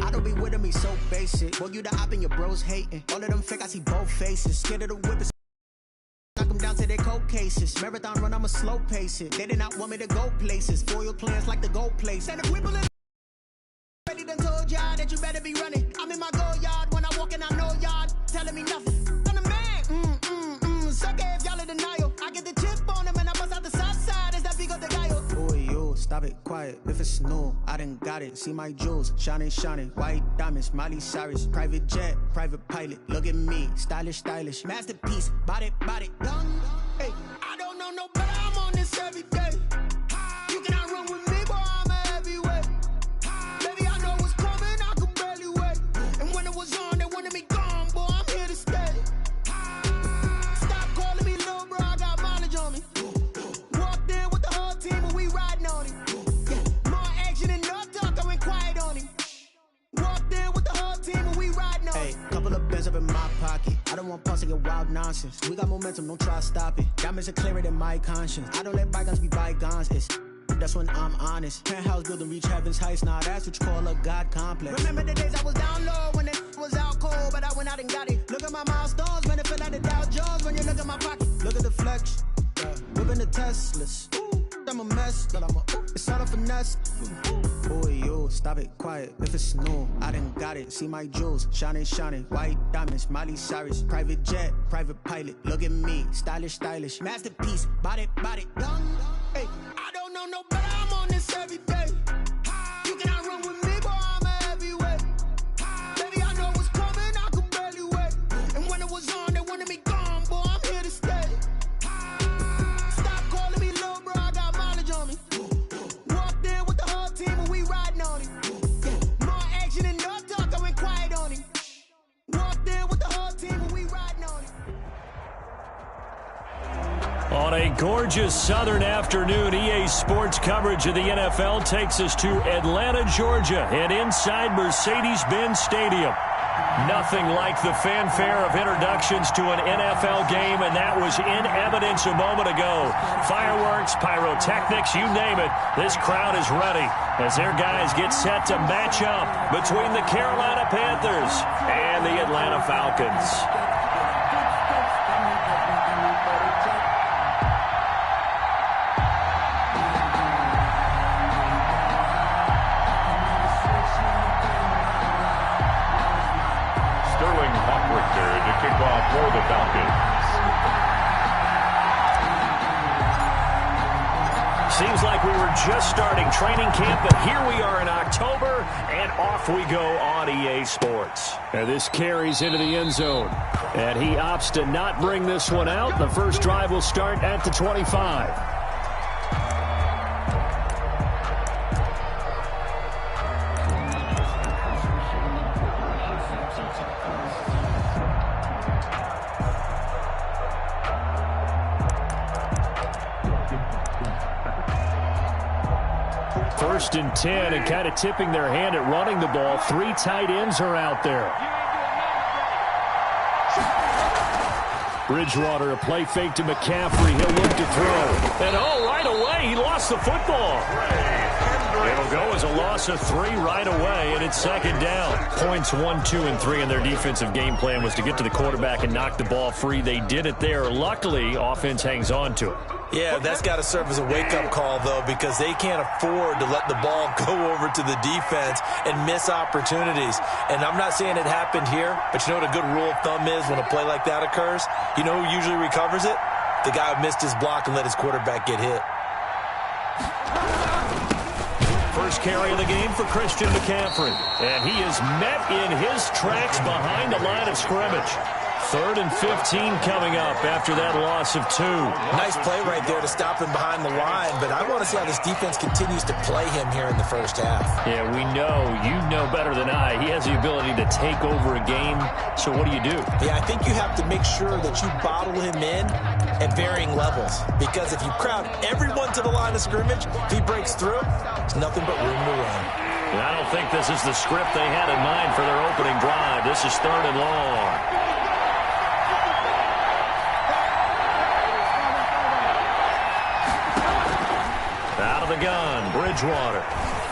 I don't be with me so basic. Boy, you the op and your bros hating. All of them fake, I see both faces. Scared of the whip. Knock them down to their cold cases. Marathon run, I'ma slow pace it. They did not want me to go places. Foil plans like the gold place. And if we believe ready done told y'all that you better be running. I'm in my go yard when I walk in, I know y'all telling me nothing. I'm the man. Suck it if y'all in denial. I get the chip on them and I bust out the south side. Is that big of the guy? Boy, yo, stop it, quiet. If it's new, I done got it. See my jewels, shining, white diamonds, Miley Cyrus, private jet, private pilot. Look at me, stylish, masterpiece, body, done. Hey, I don't know no better. I'm on this every day. You cannot run with me, boy. I'm a heavyweight. Baby, I know what's coming. I could barely wait. And when it was on, they wanted me gone, boy. I'm here to stay. Stop calling me little bro. I got mileage on me. Walked in with the whole team and we riding on him. Yeah, more action and no talk. I went quiet on him. Walked in with the whole team and we riding on him. Hey, couple of bands up in my pocket. I don't want pulse to get wild nonsense. We got momentum, don't try to stop it. Diamonds are clearer than my conscience. I don't let bygones be bygones. That's when I'm honest. Penthouse building, reach heaven's heights. Nah, that's what you call a God complex. Remember the days I was down low when it was out cold, but I went out and got it. Look at my milestones, man, it feel like the Dow Jones when you look at my pocket. Look at the flex, whipping the Teslas. I'm a mess, but it's all a finesse. Boy, yo, stop it, quiet. If it's new, I done got it. See my jewels, shining, white diamonds, Miley Cyrus, private jet, private pilot. Look at me, stylish, masterpiece, body, done. Hey, I don't know no better. I'm on this every day. You cannot run with me, boy. I'm a heavyweight. Baby, I know what's coming. I could barely wait. And when it was on, they wanted me gone, boy. I'm here to stay. Stop calling me little bro. I got mileage on me. Walked in with the whole team and we riding on him. Yeah, more action and no talk. I went quiet on him. Walked in with the whole team and we riding on him. On a gorgeous southern afternoon, EA Sports coverage of the NFL takes us to Atlanta, Georgia, and inside Mercedes-Benz Stadium. Nothing like the fanfare of introductions to an NFL game, and that was in evidence a moment ago. Fireworks, pyrotechnics, you name it. This crowd is ready as their guys get set to match up between the Carolina Panthers and the Atlanta Falcons. Kickoff for the Falcons. Seems like we were just starting training camp, but here we are in October, and off we go on EA Sports. And this carries into the end zone. And he opts to not bring this one out. The first drive will start at the 25. First and 10, and kind of tipping their hand at running the ball. Three tight ends are out there. Bridgewater, a play fake to McCaffrey. He'll look to throw. And right away, he lost the football. It'll go as a loss of 3 right away, and it's second down. Points 1, 2, and 3 in their defensive game plan was to get to the quarterback and knock the ball free. They did it there. Luckily, offense hangs on to it. Yeah, that's got to serve as a wake-up call, though, because they can't afford to let the ball go over to the defense and miss opportunities. And I'm not saying it happened here, but you know what a good rule of thumb is when a play like that occurs? You know who usually recovers it? The guy who missed his block and let his quarterback get hit. First carry of the game for Christian McCaffrey. And he is met in his tracks behind the line of scrimmage. 3rd and 15 coming up after that loss of 2. Nice play right there to stop him behind the line, but I want to see how this defense continues to play him here in the first half. Yeah, we know. You know better than I. He has the ability to take over a game, so what do you do? Yeah, I think you have to make sure that you bottle him in at varying levels, because if you crowd everyone to the line of scrimmage, if he breaks through, there's nothing but room to run. And I don't think this is the script they had in mind for their opening drive. This is 3rd and long. Out of the gun, Bridgewater.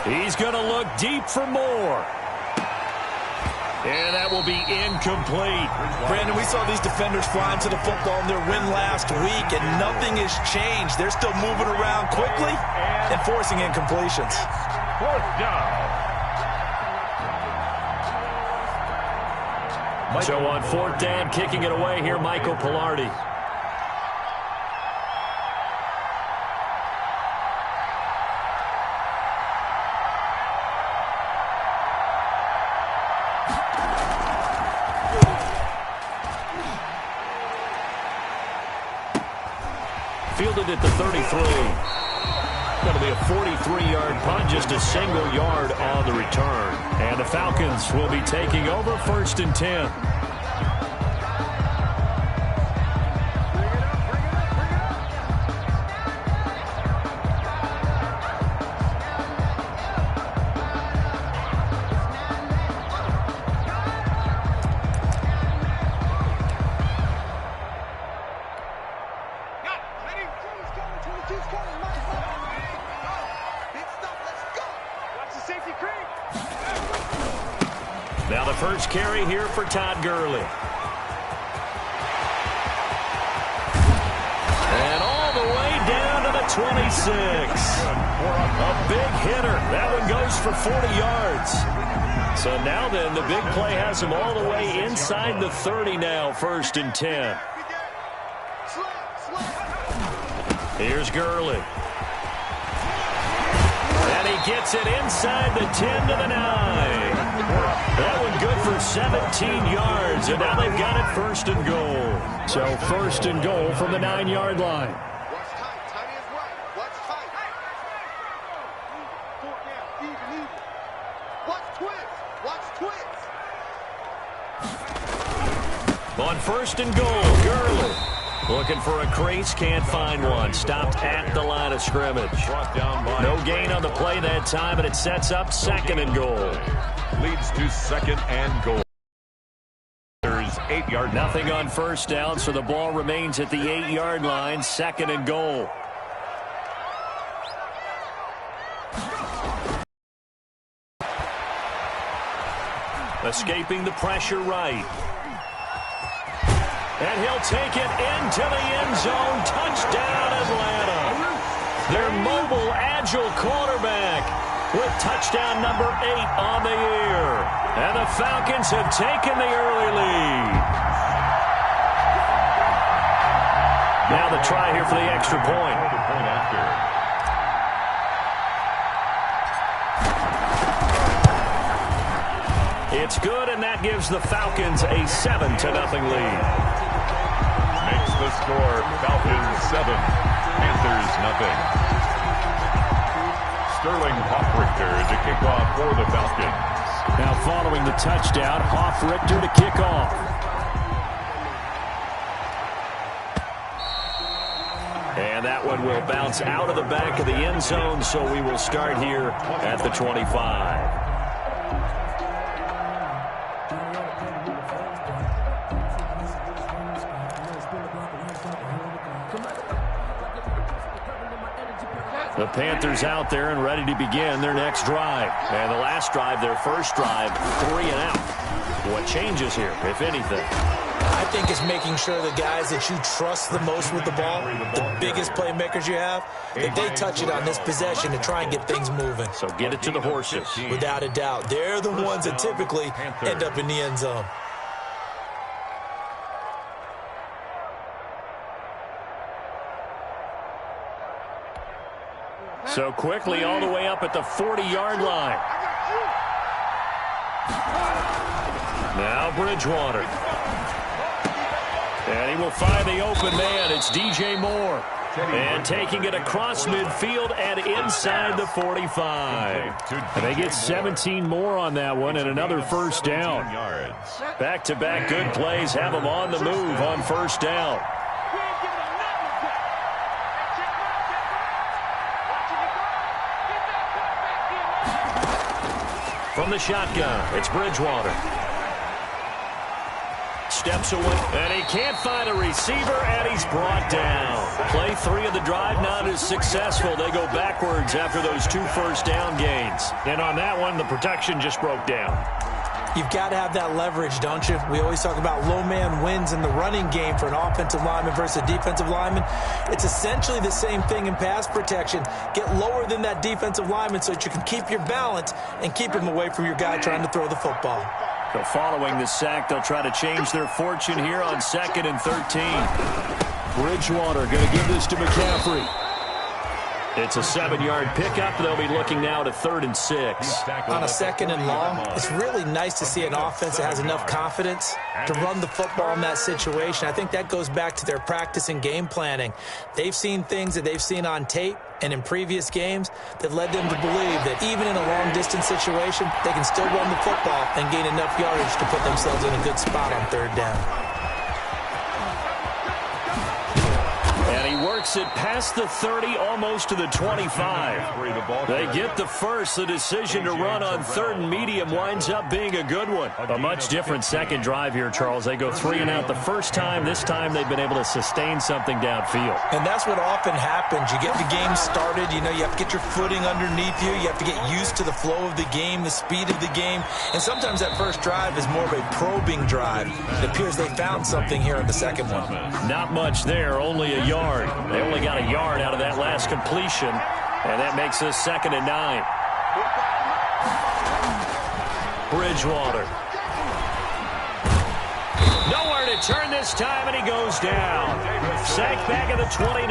He's going to look deep for more. And that will be incomplete. Brandon, we saw these defenders flying to the football in their win last week, and nothing has changed. They're still moving around quickly and forcing incompletions. Fourth down. So on fourth down, kicking it away here, Michael Pilardi. Fielded at the 33. Going to be a 43-yard punt, just a single yard on the return. And the Falcons will be taking over first and 10. Now the first carry here for Todd Gurley. And all the way down to the 26. A big hitter. That one goes for 40 yards. So now then, the big play has him all the way inside the 30 now, first and 10. Here's Gurley. And he gets it inside the 10 to the 9. That one good for 17 yards, and now they've got it first and goal. So first and goal from the 9-yard line. Watch tight. Tight is right. Watch tight. Even. Watch twist. Watch twist. On first and goal, Gurley. Looking for a crease, can't find one. Stopped at the line of scrimmage. No gain on the play that time, and it sets up second and goal. Leads to second and goal. There's 8-yard. Nothing on first down, so the ball remains at the 8-yard line, second and goal. Escaping the pressure right. And he'll take it into the end zone. Touchdown, Atlanta. Their mobile, agile quarterback with touchdown number 8 on the year. And the Falcons have taken the early lead. Now the try here for the extra point. It's good, and that gives the Falcons a 7-0 lead. Makes the score Falcons 7, Panthers 0. Sterling Hoffrichter to kick off for the Falcons. Now following the touchdown, Hoffrichter to kick off. And that one will bounce out of the back of the end zone, so we will start here at the 25. The Panthers out there and ready to begin their next drive. And the last drive, their first drive, 3 and out. What changes here, if anything? I think it's making sure the guys that you trust the most with the ball, the biggest playmakers you have, that they touch it on this possession to try and get things moving. So get it to the horses. Without a doubt. They're the ones that typically end up in the end zone. So quickly all the way up at the 40-yard line. Now Bridgewater. And he will find the open man. It's DJ Moore. And taking it across midfield and inside the 45. And they get 17 more on that one and another first down. Back-to-back good plays have them on the move on first down. From the shotgun, it's Bridgewater. Steps away, and he can't find a receiver, and he's brought down. Play 3 of the drive not as successful. They go backwards after those 2 first down gains. And on that one, the protection just broke down. You've got to have that leverage, don't you? We always talk about low man wins in the running game for an offensive lineman versus a defensive lineman. It's essentially the same thing in pass protection. Get lower than that defensive lineman so that you can keep your balance and keep him away from your guy trying to throw the football. So following the sack, they'll try to change their fortune here on 2nd and 13. Bridgewater going to give this to McCaffrey. It's a 7-yard pickup. They'll be looking now to 3rd and 6. On a 2nd and long, it's really nice to see an offense that has enough confidence to run the football in that situation. I think that goes back to their practice and game planning. They've seen things that they've seen on tape and in previous games that led them to believe that even in a long-distance situation, they can still run the football and gain enough yardage to put themselves in a good spot on 3rd down. Works it past the 30, almost to the 25. They get the first. The decision to run on 3rd and medium winds up being a good one. A much different second drive here, Charles. They go 3 and out the first time. This time they've been able to sustain something downfield. And that's what often happens. You get the game started. You know, you have to get your footing underneath you. You have to get used to the flow of the game, the speed of the game. And sometimes that first drive is more of a probing drive. It appears they found something here in the second one. Not much there, only a yard. They only got a yard out of that last completion, and that makes this 2nd and 9. Bridgewater. Nowhere to turn this time, and he goes down. Sacked back at the 29.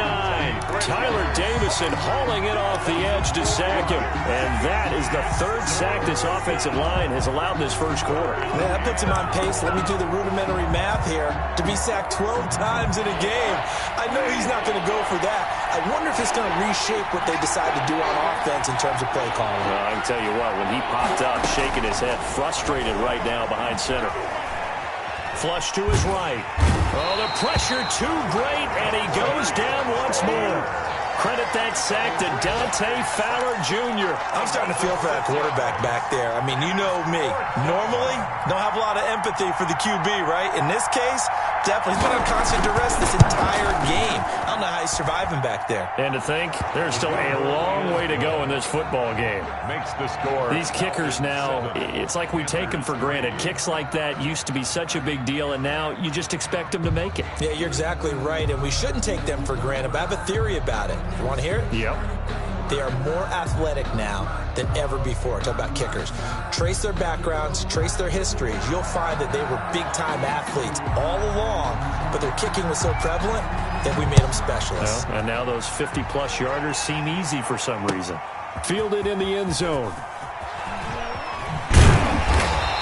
Tyler Davison hauling it off the edge to sack him. And that is the 3rd sack this offensive line has allowed this first quarter. Yeah, that puts him on pace. Let me do the rudimentary math here. To be sacked 12 times in a game, I know he's not going to go for that. I wonder if it's going to reshape what they decide to do on offense in terms of play calling. Well, I can tell you what, when he popped up, shaking his head, frustrated right now behind center. Flush to his right. Oh, the pressure too great, and he goes down once more. Credit that sack to Dante Fowler Jr. I'm starting to feel for that quarterback back there. I mean, you know me. Normally, don't have a lot of empathy for the QB, right? In this case, definitely. He's been on constant duress this entire game. I don't know how he's surviving back there. And to think, there's still a long way to go in this football game. Makes the score. These kickers now, it's like we take them for granted. Kicks like that used to be such a big deal, and now you just expect them to make it. Yeah, you're exactly right, and we shouldn't take them for granted, but I have a theory about it. You want to hear it? Yep. They are more athletic now than ever before. Talk about kickers. Trace their backgrounds, trace their histories. You'll find that they were big-time athletes all along, but their kicking was so prevalent that we made them specialists. Well, and now those 50-plus yarders seem easy for some reason. Fielded in the end zone.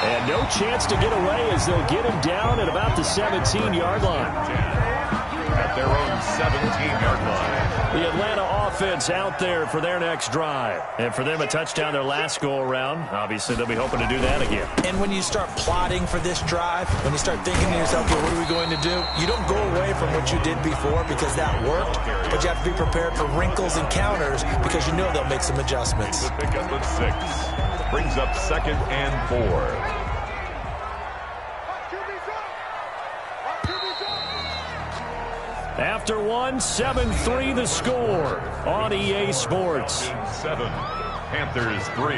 And no chance to get away as they'll get him down at about the 17-yard line. At their own 17-yard line. The Atlanta offense out there for their next drive. And for them, a touchdown their last go-around. Obviously, they'll be hoping to do that again. And when you start plotting for this drive, when you start thinking to yourself, okay, what are we going to do? You don't go away from what you did before because that worked, but you have to be prepared for wrinkles and counters because you know they'll make some adjustments. The pickup at 6. Brings up 2nd and 4. After 1, 7-3 the score on EA Sports. 7, Panthers 3.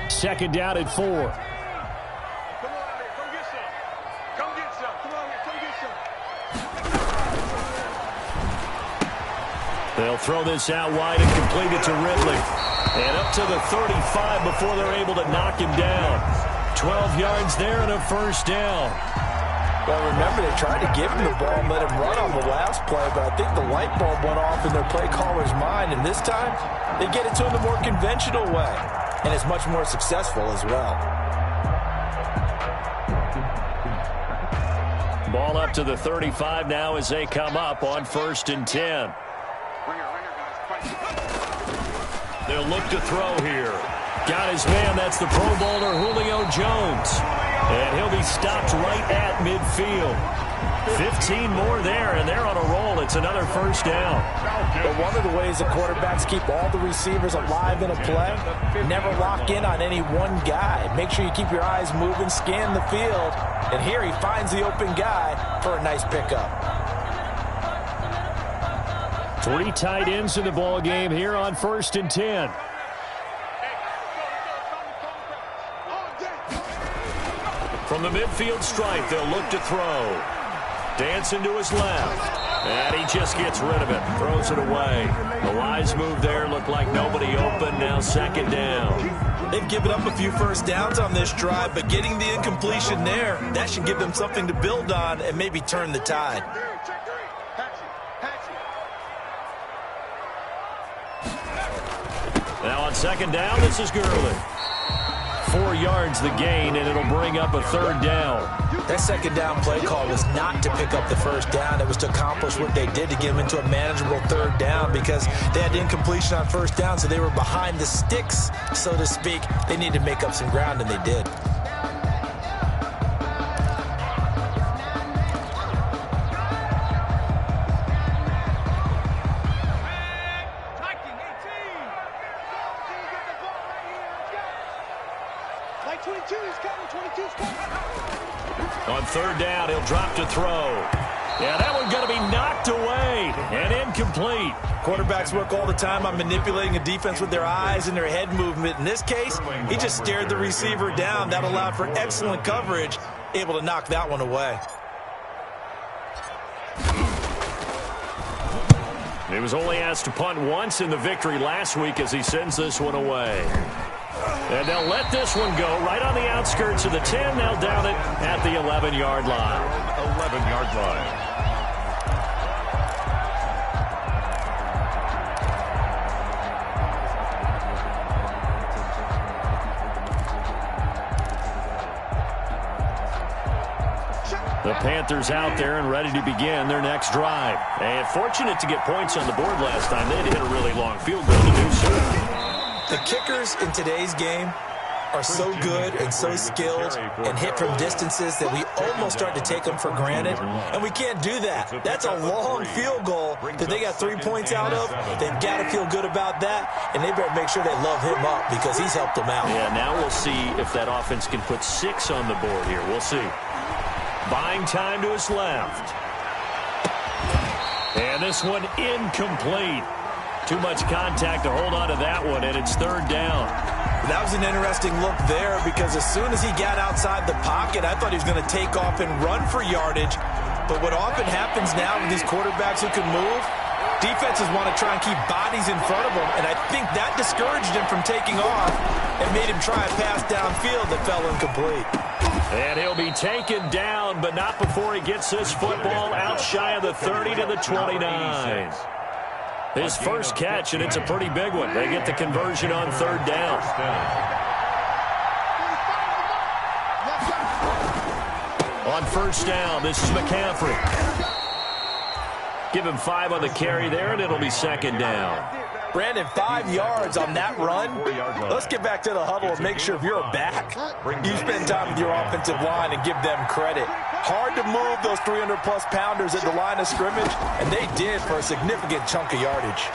Second down at 4. They'll throw this out wide and complete it to Ridley. And up to the 35 before they're able to knock him down. 12 yards there and a first down. Well, remember, they tried to give him the ball and let him run on the last play, but I think the light bulb went off in their play caller's mind, and this time they get it to him the more conventional way, and it's much more successful as well. Ball up to the 35 now as they come up on 1st and 10. They'll look to throw here. Got his man. That's the Pro Bowler Julio Jones. And he'll be stopped right at midfield. 15 more there, and they're on a roll. It's another first down. But one of the ways the quarterbacks keep all the receivers alive in a play, never lock in on any one guy. Make sure you keep your eyes moving, scan the field, and here he finds the open guy for a nice pickup. 3 tight ends in the ball game here on 1st and 10. From the midfield stripe, they'll look to throw. Dancing to his left. And he just gets rid of it. Throws it away. The wise move there. Looked like nobody open. Now 2nd down. They've given up a few first downs on this drive, but getting the incompletion there, that should give them something to build on and maybe turn the tide. Now on 2nd down, this is Gurley. 4 yards the gain, and it'll bring up a 3rd down. That 2nd down play call was not to pick up the first down. It was to accomplish what they did to get them into a manageable 3rd down because they had incompletion on 1st down, so they were behind the sticks, so to speak. They needed to make up some ground, and they did. On 3rd down, he'll drop to throw. Yeah, that one's going to be knocked away and incomplete. Quarterbacks work all the time on manipulating a defense with their eyes and their head movement. In this case, he just stared the receiver down. That allowed for excellent coverage, able to knock that one away. He was only asked to punt once in the victory last week as he sends this one away. And they'll let this one go right on the outskirts of the 10. They'll down it at the 11-yard line. 11-yard line. The Panthers out there and ready to begin their next drive. And fortunate to get points on the board last time. They had to hit a really long field goal to do so. The kickers in today's game are so good and so skilled and hit from distances that we almost start to take them for granted, and we can't do that. That's a long field goal that they got 3 points out of. They've got to feel good about that, and they better make sure they love him up because he's helped them out. Yeah, now we'll see if that offense can put 6 on the board here. We'll see. Buying time to his left. And this one incomplete. Too much contact to hold on to that one, and it's 3rd down. That was an interesting look there because as soon as he got outside the pocket, I thought he was going to take off and run for yardage. But what often happens now with these quarterbacks who can move, defenses want to try and keep bodies in front of them, and I think that discouraged him from taking off and made him try a pass downfield that fell incomplete. And he'll be taken down, but not before he gets this football out shy of the 30 to the 29. His first catch, and it's a pretty big one. They get the conversion on 3rd down. On 1st down, this is McCaffrey. Give him 5 on the carry there, and it'll be 2nd down. Brandon, 5 yards on that run. Let's get back to the huddle and make sure if you're a back, you spend time with your offensive line and give them credit. Hard to move those 300-plus pounders at the line of scrimmage, and they did for a significant chunk of yardage.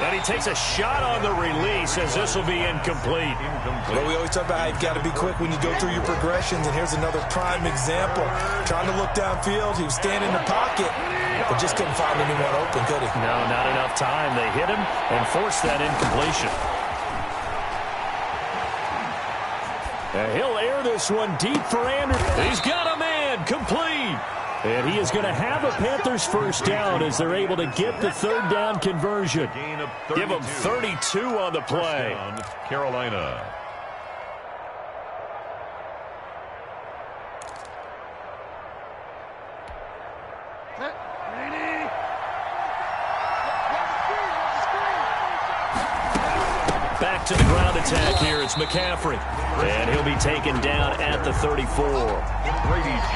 And he takes a shot on the release as this will be incomplete. Well, we always talk about how you've got to be quick when you go through your progressions, and here's another prime example. Trying to look downfield, he was standing in the pocket, but just couldn't find anyone open, could he? No, not enough time. They hit him and forced that incompletion. And he'll air this one deep for Anderson. He's got a man, complete. And he is going to have a Panthers first down as they're able to get the 3rd down conversion. Give them 32 on the play. Carolina. Back to the ground attack here. It's McCaffrey. And he'll be taken down at the 34.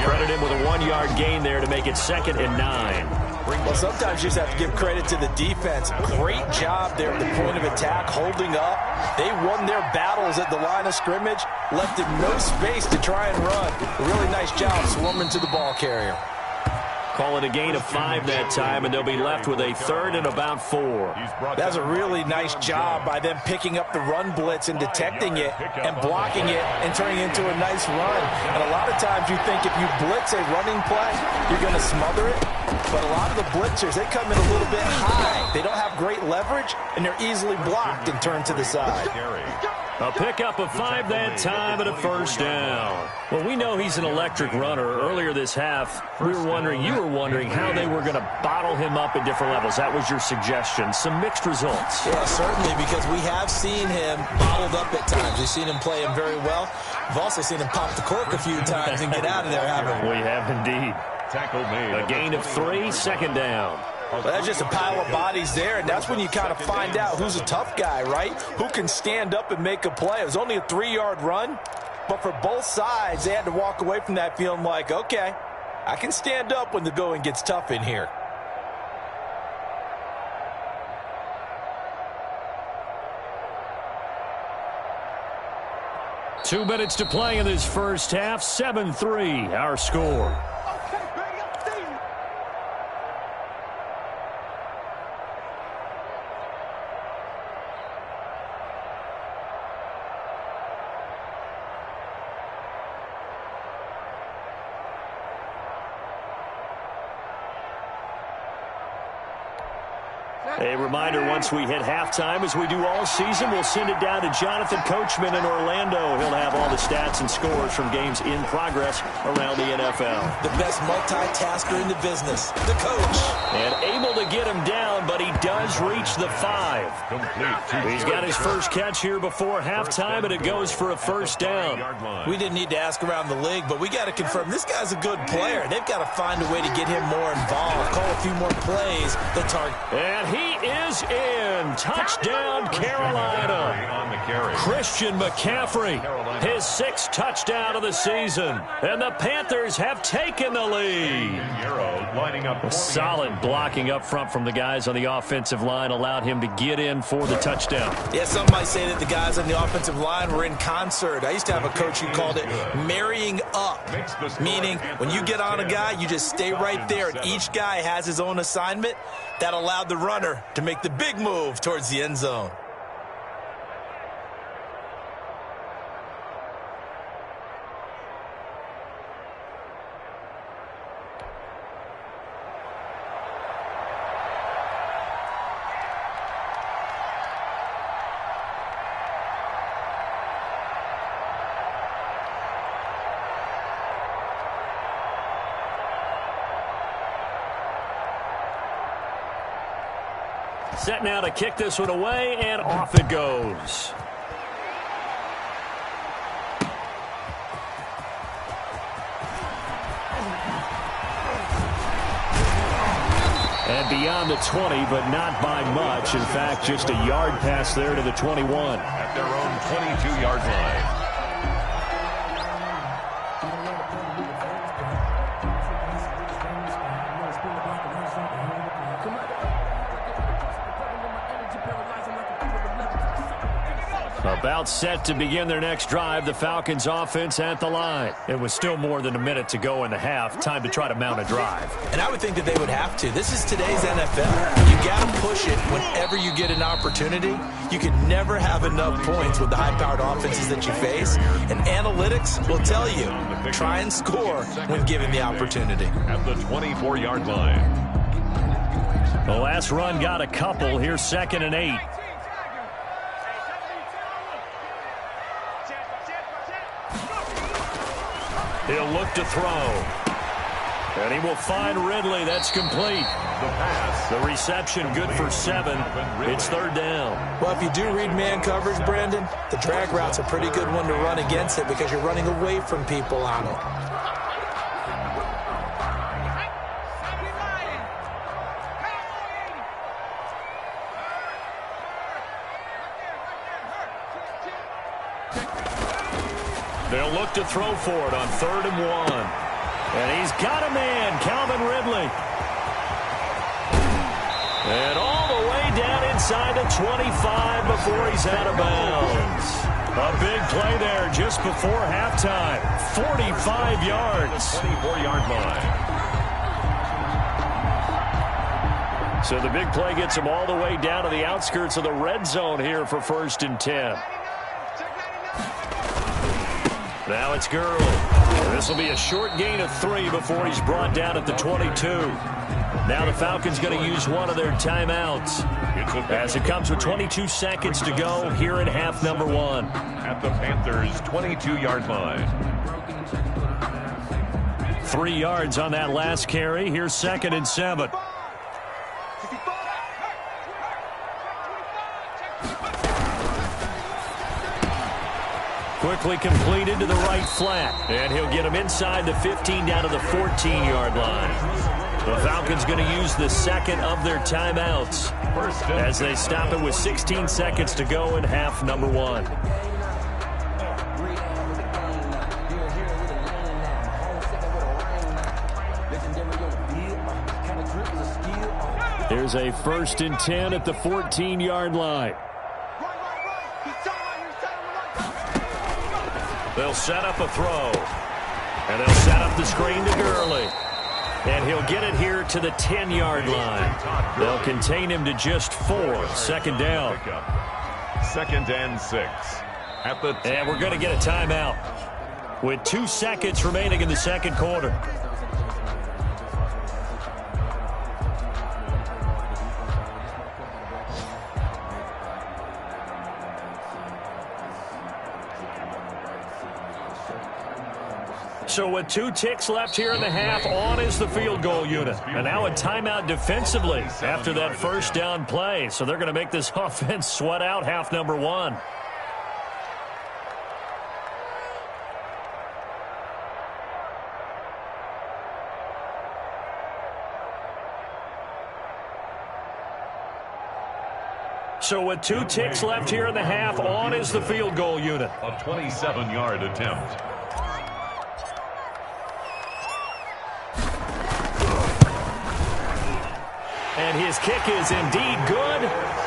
Credit him with a 1-yard gain there to make it 2nd and 9. Well, sometimes you just have to give credit to the defense. Great job there at the point of attack, holding up. They won their battles at the line of scrimmage, left him no space to try and run. A really nice job swarming to the ball carrier. Call it a gain of 5 that time, and they'll be left with a 3rd and about 4. That's a really nice job by them picking up the run blitz and detecting it and blocking it and turning it into a nice run. And a lot of times you think if you blitz a running play, you're going to smother it. But a lot of the blitzers, they come in a little bit high. They don't have great leverage, and they're easily blocked and turned to the side. A pickup of 5 that time and a 1st down. Well, we know he's an electric runner. Earlier this half, you were wondering how they were going to bottle him up at different levels. That was your suggestion. Some mixed results. Yeah, certainly, because we have seen him bottled up at times. We've seen him play him very well. We've also seen him pop the cork a few times and get out of there, haven't we? We have indeed. A gain of 3, 2nd down. Well, that's just a pile of bodies there, and that's when you kind of find out who's a tough guy, right? Who can stand up and make a play. It was only a 3-yard run, but for both sides, they had to walk away from that feeling like, okay, I can stand up when the going gets tough in here. Two minutes to play in this first half. 7-3, our score. A reminder, once we hit halftime, as we do all season, we'll send it down to Jonathan Coachman in Orlando. He'll have all the stats and scores from games in progress around the NFL. The best multitasker in the business, the coach. And able to get him down, but he does reach the 5. He's got his first catch here before halftime, and it goes for a 1st down. We didn't need to ask around the league, but we got to confirm this guy's a good player. They've got to find a way to get him more involved, call a few more plays. The target. And he is in. Touchdown, Carolina. Christian McCaffrey, his 6th touchdown of the season. And the Panthers have taken the lead. Solid blocking up front from the guys on the offensive line allowed him to get in for the touchdown. Yeah, some might say that the guys on the offensive line were in concert. I used to have a coach who called it marrying up, meaning when you get on a guy, you just stay right there, and each guy has his own assignment. That allowed the runner to make the big move towards the end zone. Set now to kick this one away, and off it goes. And beyond the 20, but not by much. In fact, just a yard pass there to the 21. At their own 22-yard line. About set to begin their next drive, the Falcons offense at the line. It was still more than a minute to go in the half. Time to try to mount a drive. And I would think that they would have to. This is today's NFL. You got to push it whenever you get an opportunity. You can never have enough points with the high-powered offenses that you face. And analytics will tell you, try and score when given the opportunity. At the 24-yard line. The last run got a couple. Here's 2nd and 8. He'll look to throw. And he will find Ridley. That's complete. The reception good for 7. It's 3rd down. Well, if you do read man coverage, Brandon, the drag route's a pretty good one to run against it because you're running away from people on it. They'll look to throw for it on 3rd and 1. And he's got a man, Calvin Ridley. And all the way down inside the 25 before he's out of bounds. A big play there just before halftime. 45 yards. 24-yard line. So the big play gets him all the way down to the outskirts of the red zone here for 1st and 10. Now it's Gurley. This will be a short gain of 3 before he's brought down at the 22. Now the Falcons going to use one of their timeouts as it comes with 22 seconds to go here in half number 1. At the Panthers' 22-yard line. 3 yards on that last carry. Here's 2nd and 7. Quickly completed to the right flat. And he'll get him inside the 15 down to the 14-yard line. The Falcons going to use the second of their timeouts as they stop it with 16 seconds to go in half number 1. Here's a 1st and 10 at the 14-yard line. They'll set up a throw. And they'll set up the screen to Gurley. And he'll get it here to the 10-yard line. They'll contain him to just 4. 2nd down. 2nd and 6. At the and we're going to get a timeout with 2 seconds remaining in the second quarter. So with 2 ticks left here in the half, on is the field goal unit. And now a timeout defensively after that first down play. So they're going to make this offense sweat out half number 1. So with 2 ticks left here in the half, on is the field goal unit. A 27-yard attempt. And his kick is indeed good,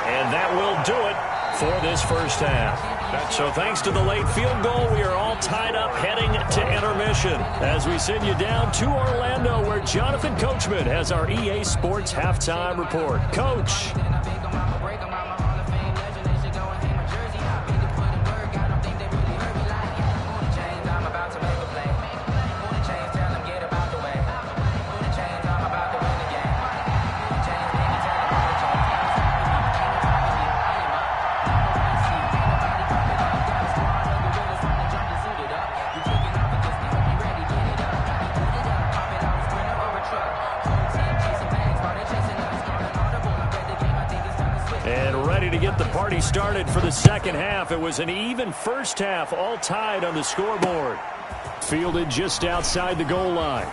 and that will do it for this first half. So thanks to the late field goal, we are all tied up heading to intermission as we send you down to Orlando where Jonathan Coachman has our EA Sports Halftime Report. Coach. To get the party started for the second half. It was an even first half, all tied on the scoreboard. Fielded just outside the goal line.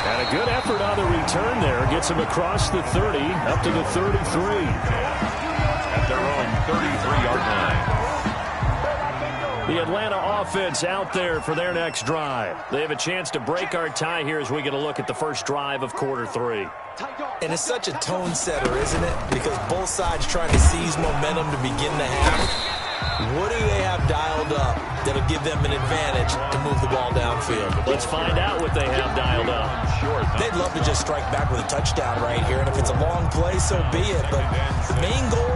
And a good effort on the return there. Gets him across the 30, up to the 33. At their own 33-yard line. The Atlanta offense out there for their next drive. They have a chance to break our tie here as we get a look at the first drive of quarter 3. And it's such a tone setter, isn't it? Because both sides trying to seize momentum to begin the half. What do they have dialed up that'll give them an advantage to move the ball downfield? Let's find out what they have dialed up. They'd love to just strike back with a touchdown right here, and if it's a long play, so be it. But the main goal,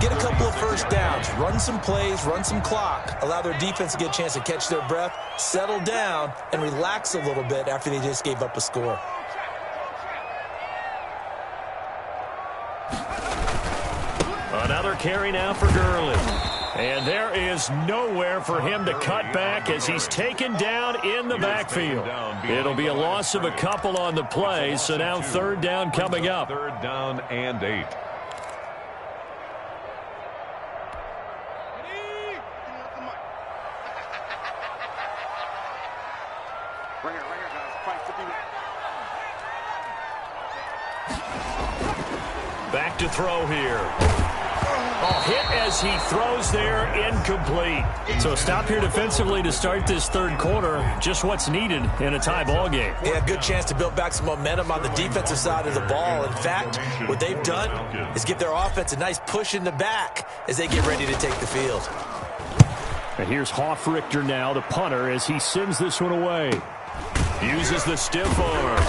get a couple of first downs, run some plays, run some clock, allow their defense to get a chance to catch their breath, settle down, and relax a little bit after they just gave up a score. Another carry now for Gurley. And there is nowhere for him to cut back as he's taken down in the backfield. It'll be a loss of a couple on the play, so now 3rd down coming up. 3rd down and 8. Back to throw here. Oh, hit as he throws there, incomplete. So a stop here defensively to start this third quarter. Just what's needed in a tie ball game. Yeah, good chance to build back some momentum on the defensive side of the ball. In fact, what they've done is give their offense a nice push in the back as they get ready to take the field. And here's Hoffrichter now, the punter, as he sends this one away. Uses the stiff arm.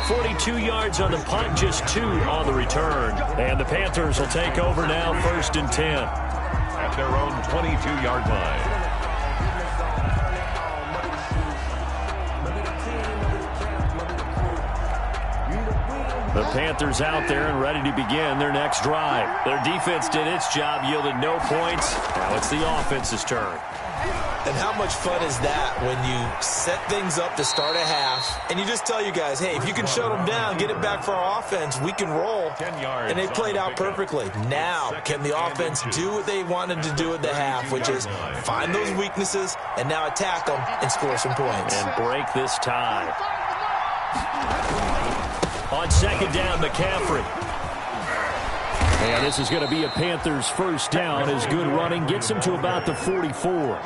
42 yards on the punt, just 2 on the return. And the Panthers will take over now, 1st and 10. At their own 22-yard line. The Panthers out there and ready to begin their next drive. Their defense did its job, yielded no points. Now it's the offense's turn. And how much fun is that when you set things up to start a half and you just tell you guys, hey, if you can shut them down, get it back for our offense, we can roll. 10 yards. And they played out perfectly. Now, can the offense do what they wanted to do at the half, which is find those weaknesses and now attack them and score some points. And break this tie. On 2nd down, McCaffrey. And this is going to be a Panthers first down as good running gets him to about the 44.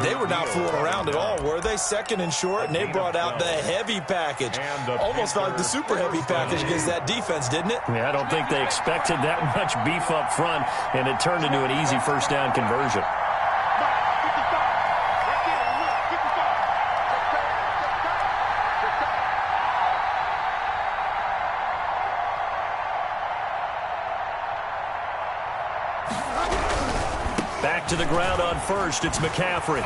They were not fooling around at all, were they? 2nd and short, and they brought out the heavy package. Almost felt like the super heavy package against that defense, didn't it? Yeah, I don't think they expected that much beef up front, and it turned into an easy first down conversion. Back to the ground on 1st, it's McCaffrey.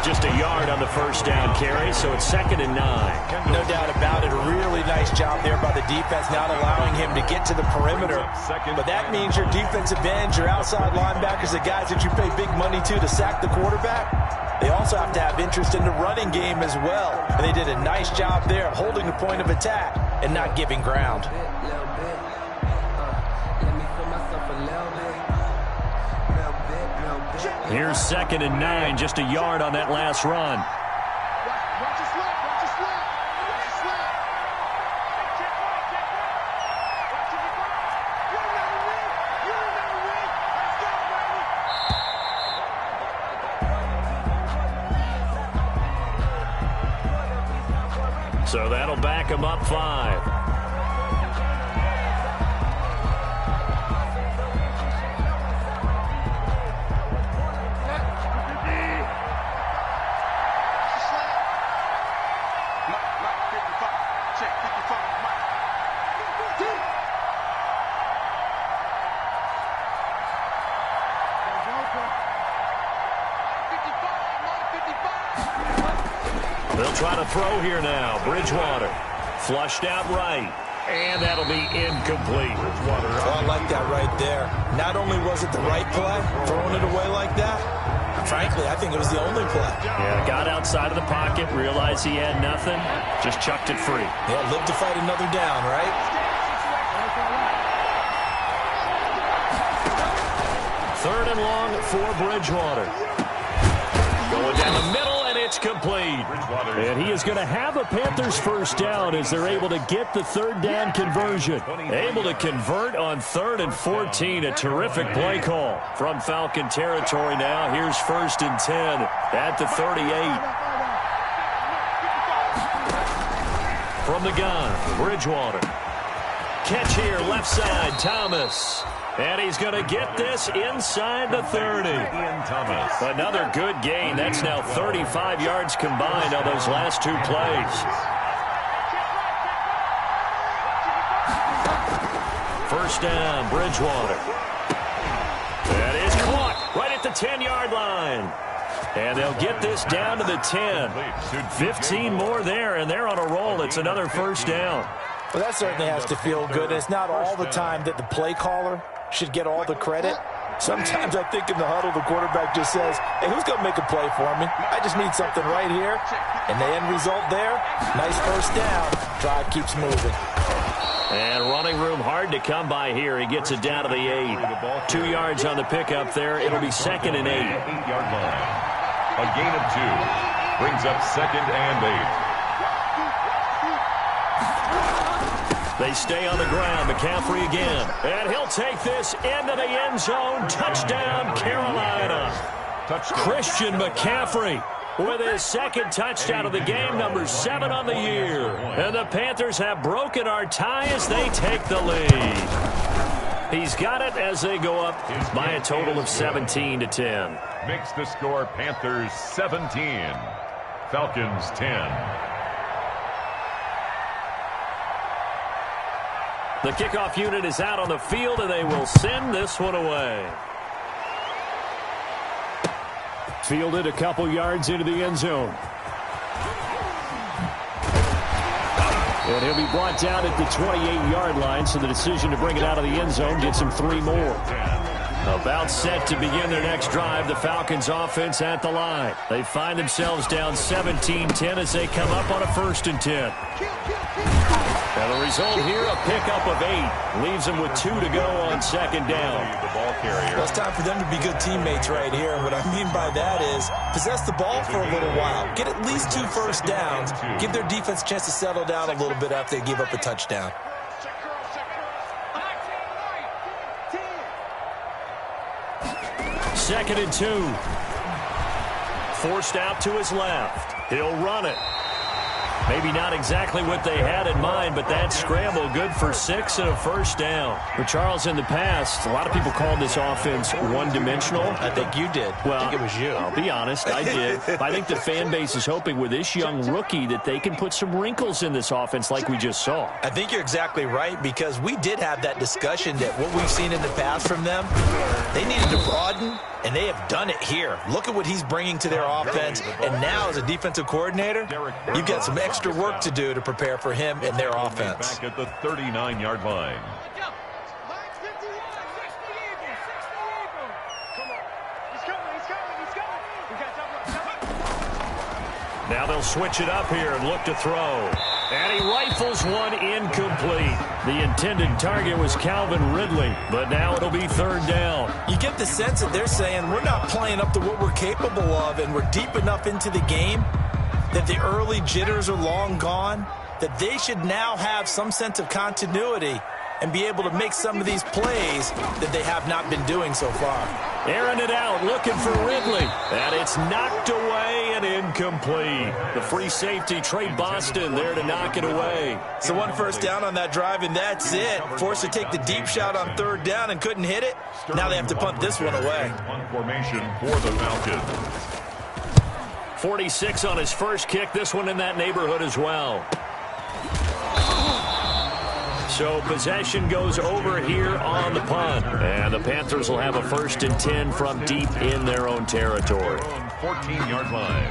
Just a yard on the first down carry, so it's 2nd and 9. No doubt about it. A really nice job there by the defense, not allowing him to get to the perimeter. But that means your defensive ends, your outside linebackers, the guys that you pay big money to sack the quarterback, they also have to have interest in the running game as well. And they did a nice job there of holding the point of attack and not giving ground. Here's 2nd and 9, just a yard on that last run. Watch your slip, watch your slip, watch your slip. You never win. Let's go, baby. So that'll back him up 5. They'll try to throw here now. Bridgewater flushed out right. And that'll be incomplete. Oh, I like that right there. Not only was it the right play, throwing it away like that, frankly, I think it was the only play. Yeah, got outside of the pocket, realized he had nothing, just chucked it free. Yeah, live to fight another down, right? 3rd and long for Bridgewater. Going down the middle, and it's complete. And he is going to have a Panthers first down as they're able to get the 3rd down conversion. Able to convert on 3rd and 14. A terrific play call from Falcon territory now. Here's 1st and 10 at the 38. From the gun, Bridgewater. Catch here, left side, Thomas. And he's going to get this inside the 30. Another good gain. That's now 35 yards combined on those last 2 plays. First down, Bridgewater. That is caught right at the 10-yard line. And they'll get this down to the 10. 15 more there, and they're on a roll. It's another first down. Well, that certainly has to feel good. It's not all the time that the play caller should get all the credit. Sometimes I think in the huddle, the quarterback just says, hey, who's going to make a play for me? I just need something right here. And the end result there, nice first down. Drive keeps moving. And running room hard to come by here. He gets it down to the 8. 2 yards on the pickup there. It'll be 2nd and 8. 8-yard line. A gain of 2 brings up 2nd and 8. They stay on the ground. McCaffrey again. And he'll take this into the end zone. Touchdown, Carolina. Christian McCaffrey with his second touchdown of the game, number 7 on the year. And the Panthers have broken our tie as they take the lead. He's got it as they go up by a total of 17-10. Makes the score Panthers 17, Falcons 10. The kickoff unit is out on the field, and they will send this one away. Fielded a couple yards into the end zone. And he'll be brought down at the 28-yard line, so the decision to bring it out of the end zone gets him 3 more. About set to begin their next drive, the Falcons offense at the line. They find themselves down 17-10 as they come up on a 1st and 10. And the result here, a pickup of 8. Leaves them with 2 to go on 2nd down. Well, it's time for them to be good teammates right here. And what I mean by that is possess the ball for a little while. Get at least 2 first downs. Give their defense a chance to settle down a little bit after they give up a touchdown. 2nd and 2. Forced out to his left. He'll run it. Maybe not exactly what they had in mind, but that scramble good for 6 and a 1st down. For Charles, in the past, a lot of people called this offense one-dimensional. I think you did. Well, I think it was you. I'll be honest, I did. I think the fan base is hoping with this young rookie that they can put some wrinkles in this offense like we just saw. I think you're exactly right, because we did have that discussion that what we've seen in the past from them, they needed to broaden, and they have done it here. Look at what he's bringing to their offense, and now as a defensive coordinator, you've got some extra work to do to prepare for him and their offense. Back at the 39-yard line. Now they'll switch it up here and look to throw. And he rifles one incomplete. The intended target was Calvin Ridley, but now it'll be 3rd down. You get the sense that they're saying we're not playing up to what we're capable of, and we're deep enough into the game that the early jitters are long gone, that they should now have some sense of continuity and be able to make some of these plays that they have not been doing so far. Airing it out, looking for Ridley. And it's knocked away and incomplete. The free safety, Trey Boston, there to knock it away. So 1 first down on that drive, and that's it. Forced to take the deep shot on 3rd down and couldn't hit it. Now they have to punt this one away. One formation for the Falcons. 46 on his first kick. This one in that neighborhood as well. So possession goes over here on the punt. And the Panthers will have a 1st and 10 from deep in their own territory. 14-yard line.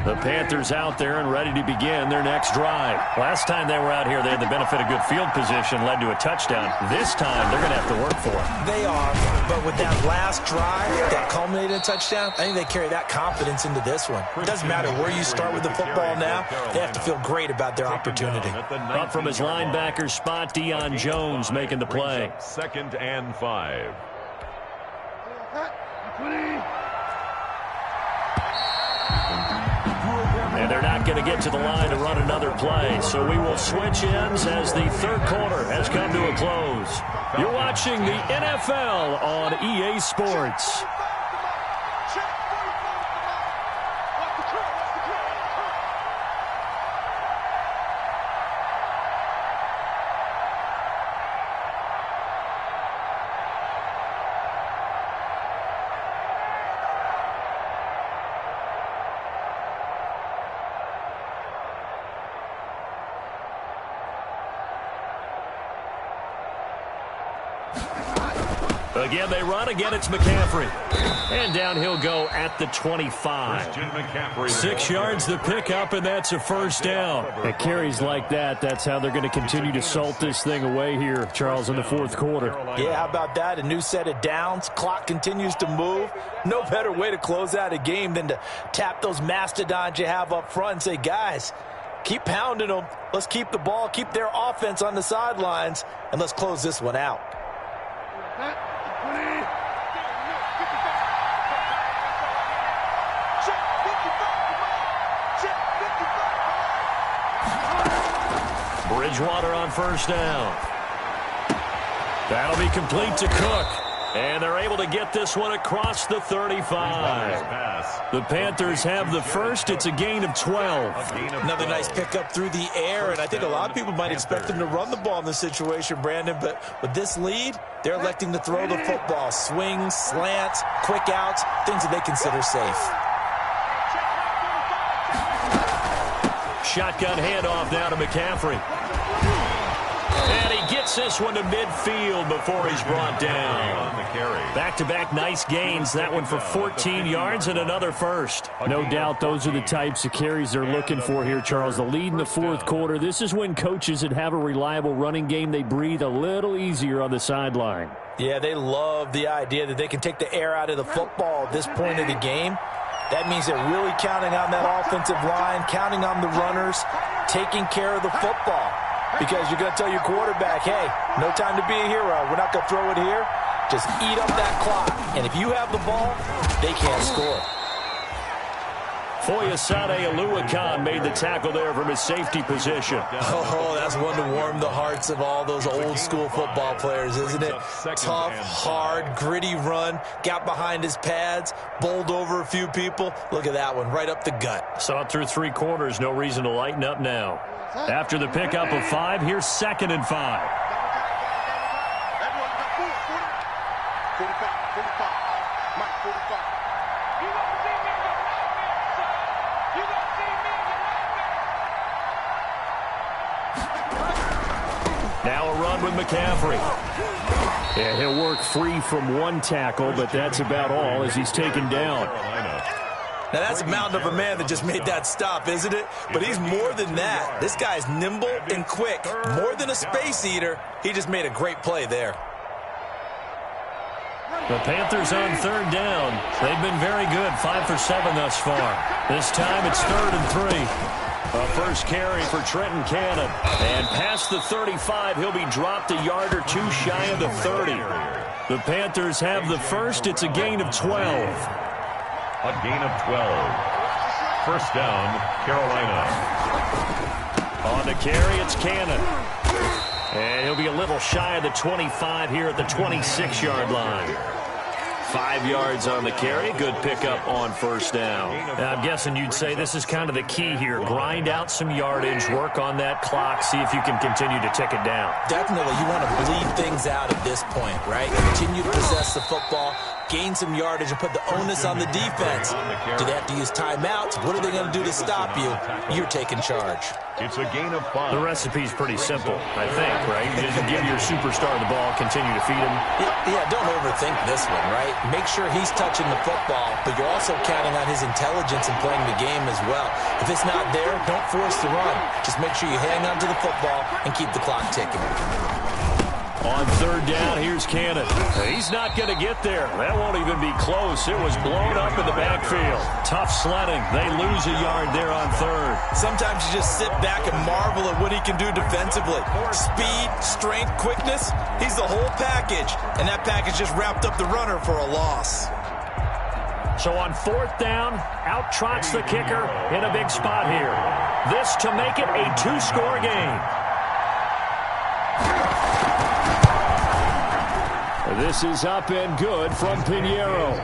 The Panthers out there and ready to begin their next drive. Last time they were out here, they had the benefit of good field position, led to a touchdown. This time, they're going to have to work for it. They are, but with that last drive that culminated in a touchdown, I think they carry that confidence into this one. It doesn't matter where you start with the football now. They have to feel great about their opportunity. Up from his linebacker spot, Deion Jones making the play. 2nd and 5. And they're not going to get to the line to run another play. So we will switch ends as the 3rd quarter has come to a close. You're watching the NFL on EA Sports. Again, they run. Again, it's McCaffrey. And down he'll go at the 25. 6 yards the pickup, and that's a 1st down. At carries like that, that's how they're going to continue to salt this thing away here, Charles, in the 4th quarter. Yeah, how about that? A new set of downs. Clock continues to move. No better way to close out a game than to tap those mastodons you have up front and say, guys, keep pounding them. Let's keep the ball, keep their offense on the sidelines, and let's close this one out. Bridgewater on first down. That'll be complete to Cook. And they're able to get this one across the 35. The Panthers have the first. It's a gain of 12. Another nice pickup through the air, and I think a lot of people might expect them to run the ball in this situation, Brandon, but with this lead, they're electing to throw the football. Swings, slants, quick outs, things that they consider safe. Shotgun handoff now to McCaffrey. And he gets this one to midfield before he's brought down. Back-to-back nice gains. That one for 14 yards and another first. No doubt those are the types of carries they're looking for here, Charles. The lead in the fourth quarter. This is when coaches that have a reliable running game, they breathe a little easier on the sideline. Yeah, they love the idea that they can take the air out of the football at this point of the game. That means they're really counting on that offensive line, counting on the runners, taking care of the football. Because you're going to tell your quarterback, hey, no time to be a hero. We're not going to throw it here. Just eat up that clock. And if you have the ball, they can't score. Foyesade Oluwakan made the tackle there from his safety position. Oh, that's one to warm the hearts of all those old-school football players, isn't it? Tough, hard, gritty run, got behind his pads, bowled over a few people. Look at that one, right up the gut. Saw it through three quarters, no reason to lighten up now. After the pickup of 5, here's 2nd and 5. Now a run with McCaffrey. Yeah, he'll work free from one tackle, but that's about all as he's taken down. Now, that's a mountain of a man that just made that stop, isn't it? But he's more than that. This guy's nimble and quick. More than a space eater. He just made a great play there. The Panthers on 3rd down. They've been very good, 5 for 7 thus far. This time it's 3rd and 3. A first carry for Trenton Cannon. And past the 35, he'll be dropped a yard or two shy of the 30. The Panthers have the first. It's a gain of 12. A gain of 12. First down, Carolina. On the carry, it's Cannon. And he'll be a little shy of the 25 here at the 26-yard line. 5 yards on the carry. Good pickup on first down. Now, I'm guessing you'd say this is kind of the key here. Grind out some yardage, work on that clock, see if you can continue to tick it down. Definitely. You want to bleed things out at this point, right? Continue to possess the football, gain some yardage, and put the onus on the defense. Do they have to use timeouts? What are they going to do to stop you? You're taking charge. It's a gain of 5. The recipe's pretty simple, I think, right? You just give your superstar the ball, continue to feed him. Yeah, don't overthink this one, right? Make sure he's touching the football, but you're also counting on his intelligence in playing the game as well. If it's not there, don't force the run. Just make sure you hang on to the football and keep the clock ticking. On 3rd down, here's Cannon. He's not going to get there. That won't even be close. It was blown up in the backfield. Tough sledding. They lose a yard there on 3rd. Sometimes you just sit back and marvel at what he can do defensively. Speed, strength, quickness. He's the whole package. And that package just wrapped up the runner for a loss. So on 4th down, out trots the kicker in a big spot here. This to make it a 2-score game. This is up and good from Pinheiro.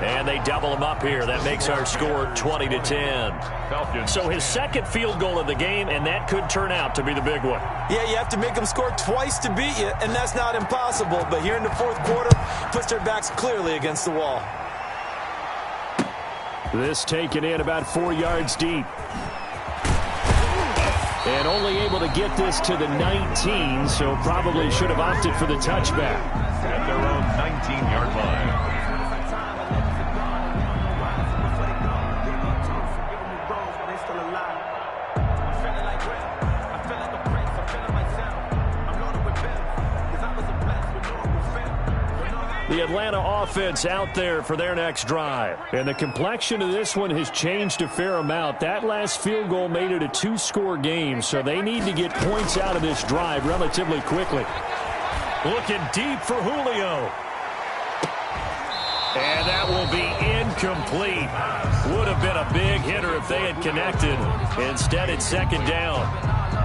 And they double him up here. That makes our score 20-10. So his second field goal of the game, and that could turn out to be the big one. Yeah, you have to make them score twice to beat you, and that's not impossible. But here in the fourth quarter, puts their backs clearly against the wall. This taken in about 4 yards deep. And only able to get this to the 19, so probably should have opted for the touchback. At their own 19-yard line. The Atlanta offense out there for their next drive. And the complexion of this one has changed a fair amount. That last field goal made it a 2-score game, so they need to get points out of this drive relatively quickly. Looking deep for Julio. And that will be incomplete. Would have been a big hitter if they had connected. Instead, it's 2nd down.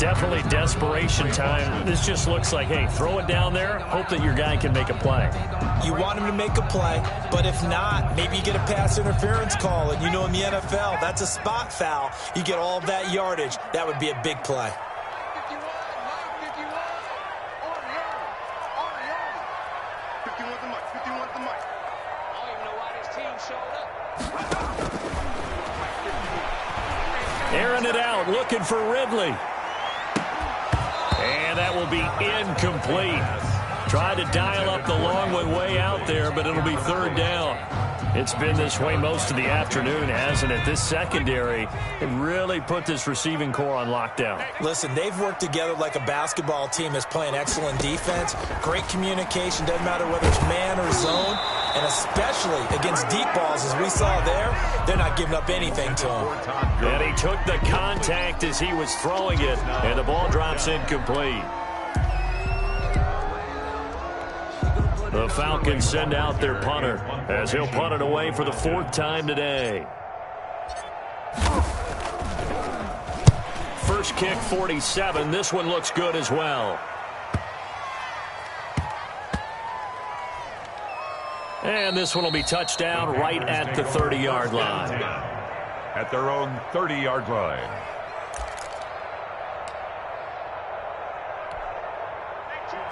Definitely desperation time. This just looks like, hey, throw it down there, hope that your guy can make a play. You want him to make a play, but if not, maybe you get a pass interference call. And you know in the NFL, that's a spot foul. You get all of that yardage. That would be a big play. 51 the mic. 51 the mic. I don't even know why this team showed up. Airing it out, looking for Ridley. And that will be incomplete. Tried to dial up the long one way out there, but it'll be third down. It's been this way most of the afternoon, hasn't it? This secondary really put this receiving core on lockdown. Listen, they've worked together like a basketball team that's playing excellent defense. Great communication, doesn't matter whether it's man or zone. And especially against deep balls, as we saw there, they're not giving up anything to him. And he took the contact as he was throwing it, and the ball drops incomplete. The Falcons send out their punter as he'll punt it away for the fourth time today. First kick, 47. This one looks good as well. And this one will be touchdown right at the 30-yard line. At their own 30-yard line.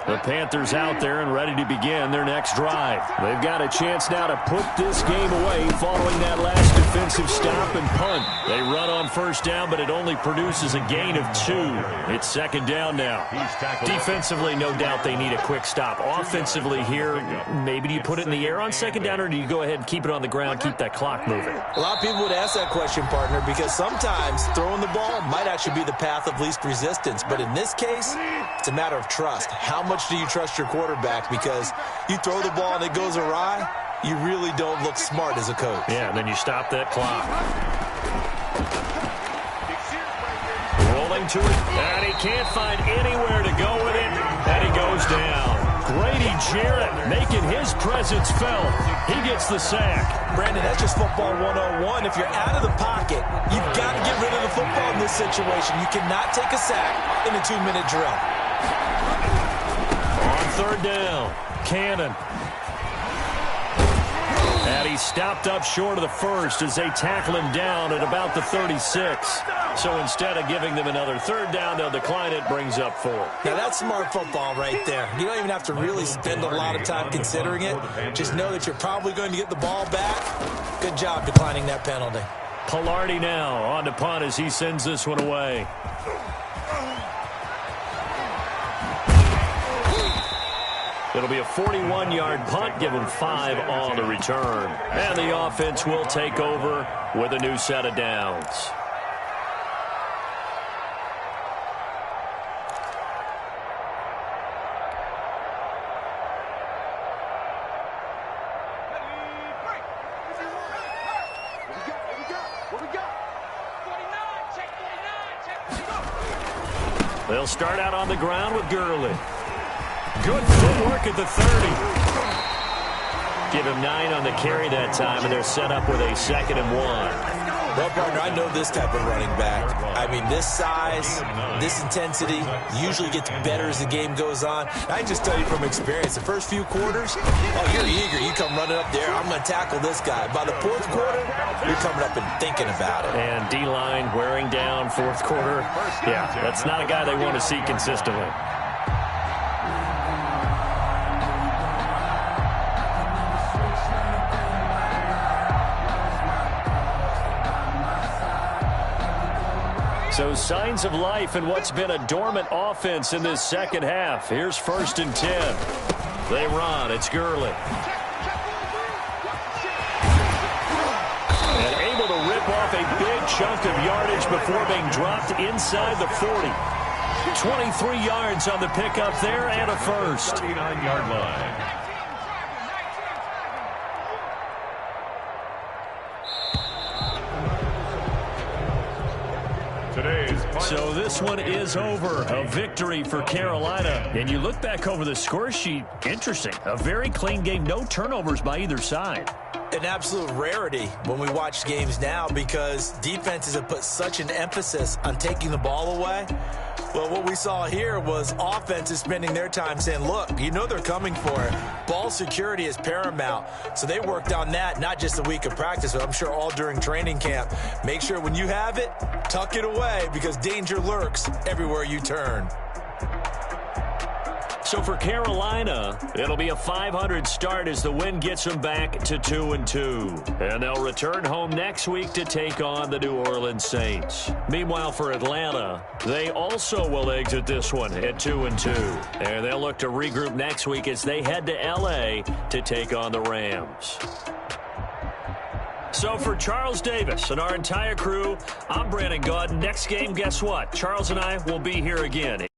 The Panthers out there and ready to begin their next drive. They've got a chance now to put this game away following that last defensive stop and punt. They run on first down, but it only produces a gain of 2. It's second down now. Defensively, no doubt they need a quick stop. Offensively here, maybe do you put it in the air on second down, or do you go ahead and keep it on the ground, keep that clock moving? A lot of people would ask that question, partner, because sometimes throwing the ball might actually be the path of least resistance. But in this case, it's a matter of trust. How much do you trust your quarterback? Because you throw the ball and it goes awry, you really don't look smart as a coach. Yeah, and then you stop that clock. Rolling to it, and he can't find anywhere to go with it, and he goes down. Grady Jarrett making his presence felt. He gets the sack. Brandon, that's just football 101. If you're out of the pocket, you've got to get rid of the football in this situation. You cannot take a sack in a 2-minute drill. On third down, Cannon. And he stopped up short of the first as they tackle him down at about the 36. So instead of giving them another third down, they'll decline it, brings up 4. Now, that's smart football right there. You don't even have to really spend a lot of time considering it. Just know that you're probably going to get the ball back. Good job declining that penalty. Pilardi now on to punt as he sends this one away. It'll be a 41-yard punt, give them 5 on the return. And the offense will take over with a new set of downs. They'll start out on the ground with Gurley. Good footwork at the 30. Give him 9 on the carry that time, and they're set up with a 2nd and 1. Well, partner, I know this type of running back. I mean, this size, this intensity usually gets better as the game goes on. I can just tell you from experience, the first few quarters, oh, you're eager. You come running up there, I'm going to tackle this guy. By the 4th quarter, you're coming up and thinking about it. And D-line wearing down 4th quarter. Yeah, that's not a guy they want to see consistently. So signs of life in what's been a dormant offense in this second half. Here's 1st and 10. They run. It's Gurley. And able to rip off a big chunk of yardage before being dropped inside the 40. 23 yards on the pickup there and a first. 39-yard line. So this one is over. A victory for Carolina. And you look back over the score sheet, interesting. A very clean game, no turnovers by either side. an absolute rarity when we watch games now because defenses have put such an emphasis on taking the ball away. Well, what we saw here was offenses spending their time saying, look, you know they're coming for it. Ball security is paramount. So they worked on that, not just a week of practice, but I'm sure all during training camp. Make sure when you have it, tuck it away because danger lurks everywhere you turn. So for Carolina, it'll be a .500 start as the win gets them back to 2-2. And they'll return home next week to take on the New Orleans Saints. Meanwhile, for Atlanta, they also will exit this one at 2-2. And they'll look to regroup next week as they head to L.A. to take on the Rams. So for Charles Davis and our entire crew, I'm Brandon Gaudin. Next game, guess what? Charles and I will be here again.